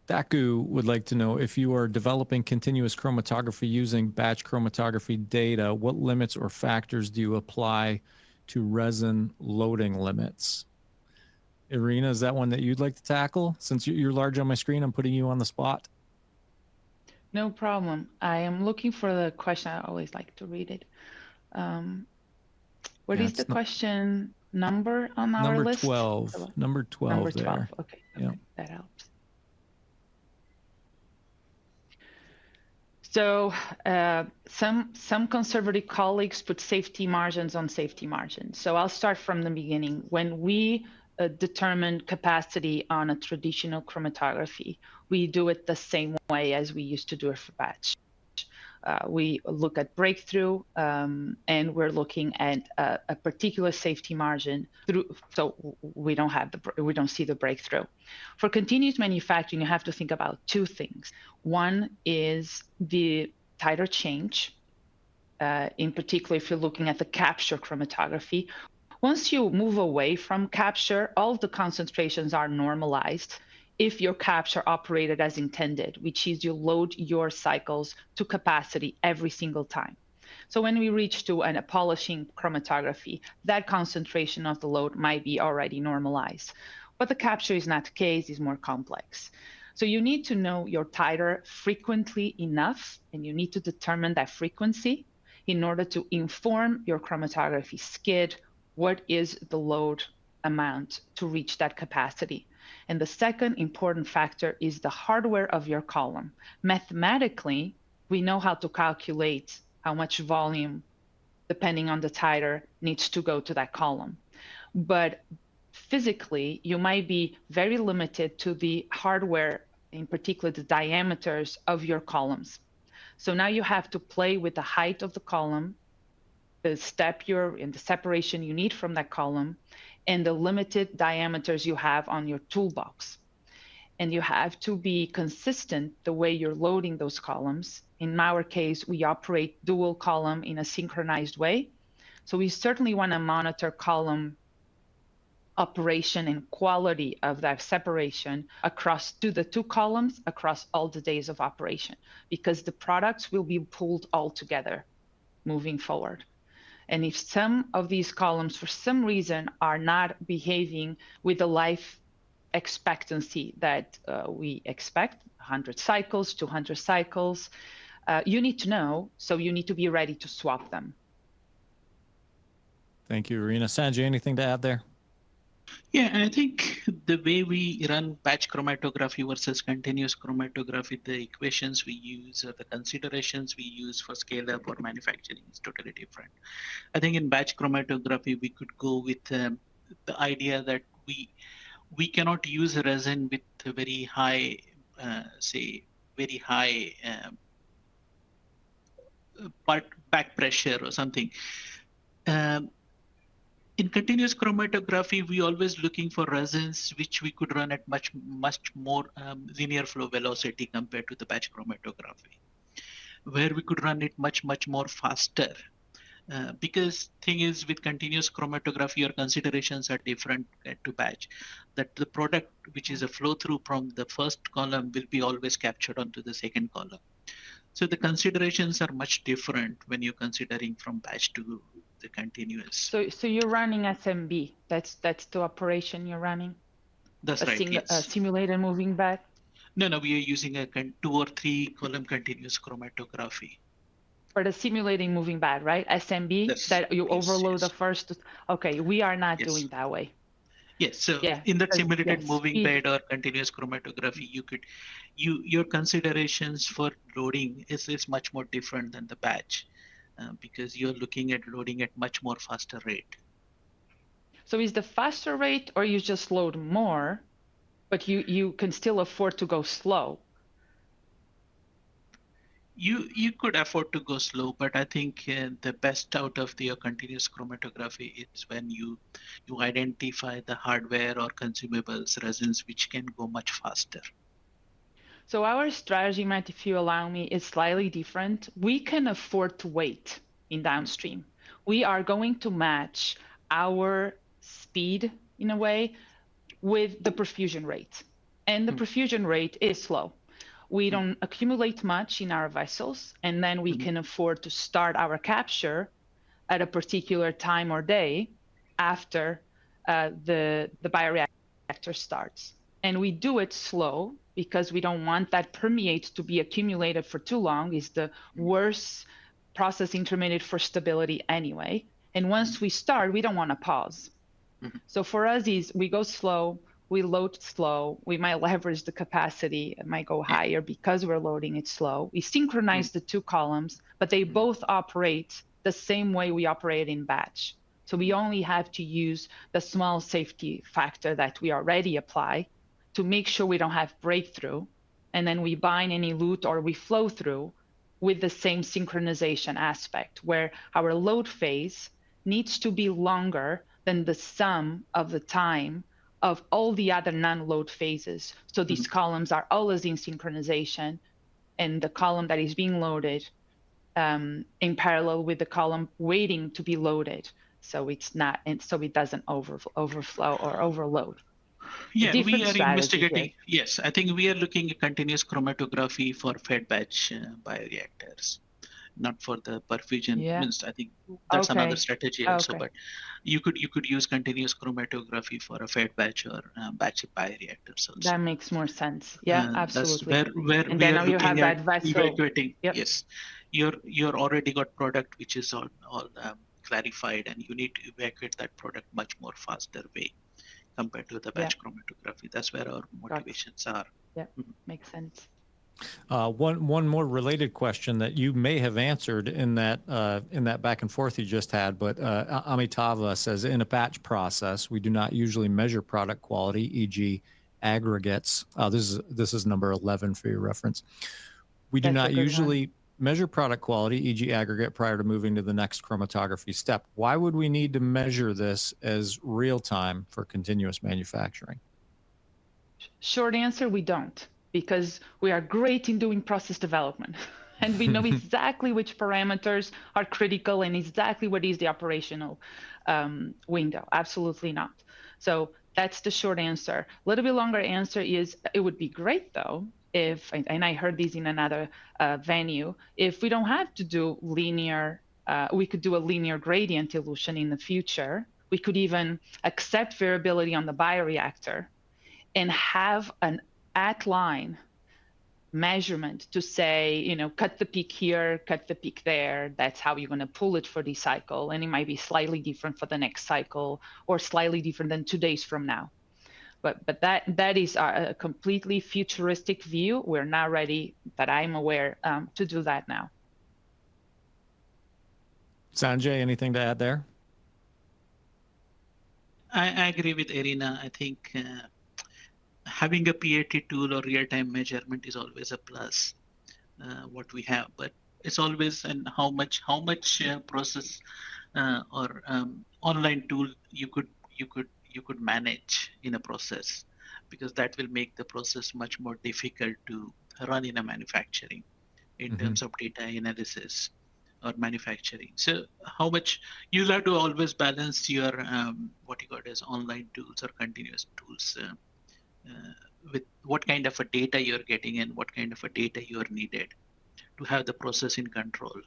Daku would like to know if you are developing continuous chromatography using batch chromatography data, what limits or factors do you apply to resin loading limits? Irina, is that one that you'd like to tackle? Since you're large on my screen, I'm putting you on the spot. No problem. I am looking for the question. I always like to read it. What Yeah, is the question number on our number list? 12. Number 12 number 12. there. Okay, yeah. That helps. So some conservative colleagues put safety margins on safety margins. So I'll start from the beginning. When we determine capacity on a traditional chromatography, we do it the same way as we used to do it for batch. We look at breakthrough, and we're looking at a particular safety margin so we don't see the breakthrough. For continuous manufacturing, you have to think about two things. One is the titer change. In particular, if you're looking at the capture chromatography, once you move away from capture, all the concentrations are normalized if your capture operated as intended, which is you load your cycles to capacity every single time. So when we reach to a polishing chromatography, that concentration of the load might be already normalized. But the capture is not the case, it's more complex. So you need to know your titer frequently enough, and you need to determine that frequency in order to inform your chromatography skid what is the load amount to reach that capacity. And the second important factor is the hardware of your column. Mathematically, we know how to calculate how much volume, depending on the titer, needs to go to that column. But physically, you might be very limited to the hardware, in particular the diameters of your columns. So now you have to play with the height of the column, the the separation you need from that column, and the limited diameters you have on your toolbox. And you have to be consistent the way you're loading those columns. In our case, we operate dual column in a synchronized way. So we certainly want to monitor column operation and quality of that separation across the two columns across all the days of operation, because the products will be pulled all together moving forward. And if some of these columns, for some reason, are not behaving with the life expectancy that we expect, 100 cycles, 200 cycles, you need to know, so you need to be ready to swap them. Thank you, Irina. Sanjay, anything to add there? Yeah, I think the way we run batch chromatography versus continuous chromatography, the equations we use, or the considerations we use for scale up or manufacturing is totally different. I think in batch chromatography, we could go with the idea that we cannot use resin with a very high, very high back pressure or something. In continuous chromatography, we always looking for resins which we could run at much more linear flow velocity compared to the batch chromatography, where we could run it much more faster. Because thing is, with continuous chromatography, your considerations are different to batch. That the product which is a flow through from the first column will be always captured onto the second column. So the considerations are much different when you're considering from batch to the continuous. So you're running SMB. That's the operation you're running. That's right. Yes. A simulated moving back. No, we are using a 2 or 3 column continuous chromatography. For the simulating moving bed, right? SMB, yes, that you yes, overload yes. the first. Okay, we are not yes. doing that way. Yes, so in that simulated moving speed. bed or continuous chromatography, your considerations for loading is much more different than the batch, because you're looking at loading at much more faster rate. So is the faster rate, or you just load more, but you can still afford to go slow? You could afford to go slow, but I think the best out of your continuous chromatography is when you identify the hardware or consumables, resins, which can go much faster. So our strategy, Matt, if you allow me, is slightly different. We can afford to wait in downstream. We are going to match our speed, in a way, with the perfusion rate. and the perfusion rate is slow. We don't accumulate much in our vessels, and then we can afford to start our capture at a particular time or day after the bioreactor starts. And we do it slow because we don't want that permeate to be accumulated for too long. It's the worst process intermediate for stability anyway. And once we start, we don't want to pause. So for us, we go slow, we load slow, we might leverage the capacity, it might go higher because we're loading it slow. We synchronize the two columns, but they both operate the same way we operate in batch. So we only have to use the small safety factor that we already apply to make sure we don't have breakthrough. And then we bind any elute or we flow through with the same synchronization aspect, where our load phase needs to be longer than the sum of the time of all the other non-load phases. So these columns are always in synchronization, and the column that is being loaded in parallel with the column waiting to be loaded. So it's not, and so it doesn't overflow or overload. Yeah, we are investigating. Here. Yes, I think we are looking at continuous chromatography for fed batch bioreactors, not for the perfusion. Yeah. I think that's another strategy also. But you could use continuous chromatography for a fed batch or batch bioreactors also. That makes more sense. Yeah, absolutely. That's where and we then are you looking have at that vessel. evacuating. Yep. Yes, you're already got product which is all clarified, and you need to evacuate that product much more faster way compared to the batch chromatography. That's where our motivations are. Yeah, makes sense. One more related question that you may have answered in that back and forth you just had, but Amitava says, in a batch process, we do not usually measure product quality, e.g. aggregates. This is number 11 for your reference. We do not usually measure product quality, e.g. aggregate, prior to moving to the next chromatography step. Why would we need to measure this as real time for continuous manufacturing? Short answer, we don't, because we are great in doing process development. And we know exactly which parameters are critical and exactly what is the operational window. Absolutely not. So that's the short answer. A little bit longer answer is, it would be great though, if, and I heard this in another venue, if we don't have to do linear, we could do a linear gradient elution in the future. We could even accept variability on the bioreactor and have an at-line measurement to say, cut the peak here, cut the peak there. That's how you're going to pull it for this cycle. And it might be slightly different for the next cycle, or slightly different than 2 days from now. But that is a completely futuristic view. We're not ready, that I'm aware, to do that now. Sanjay, anything to add there? I agree with Irina. I think having a PAT tool or real-time measurement is always a plus, what we have, but it's always and how much process or online tool you could manage in a process, because that will make the process much more difficult to run in a manufacturing in terms of data analysis or manufacturing. So how much you'll have to always balance your what you got as online tools or continuous tools with what kind of a data you're getting and what kind of a data you're needed to have the process in control.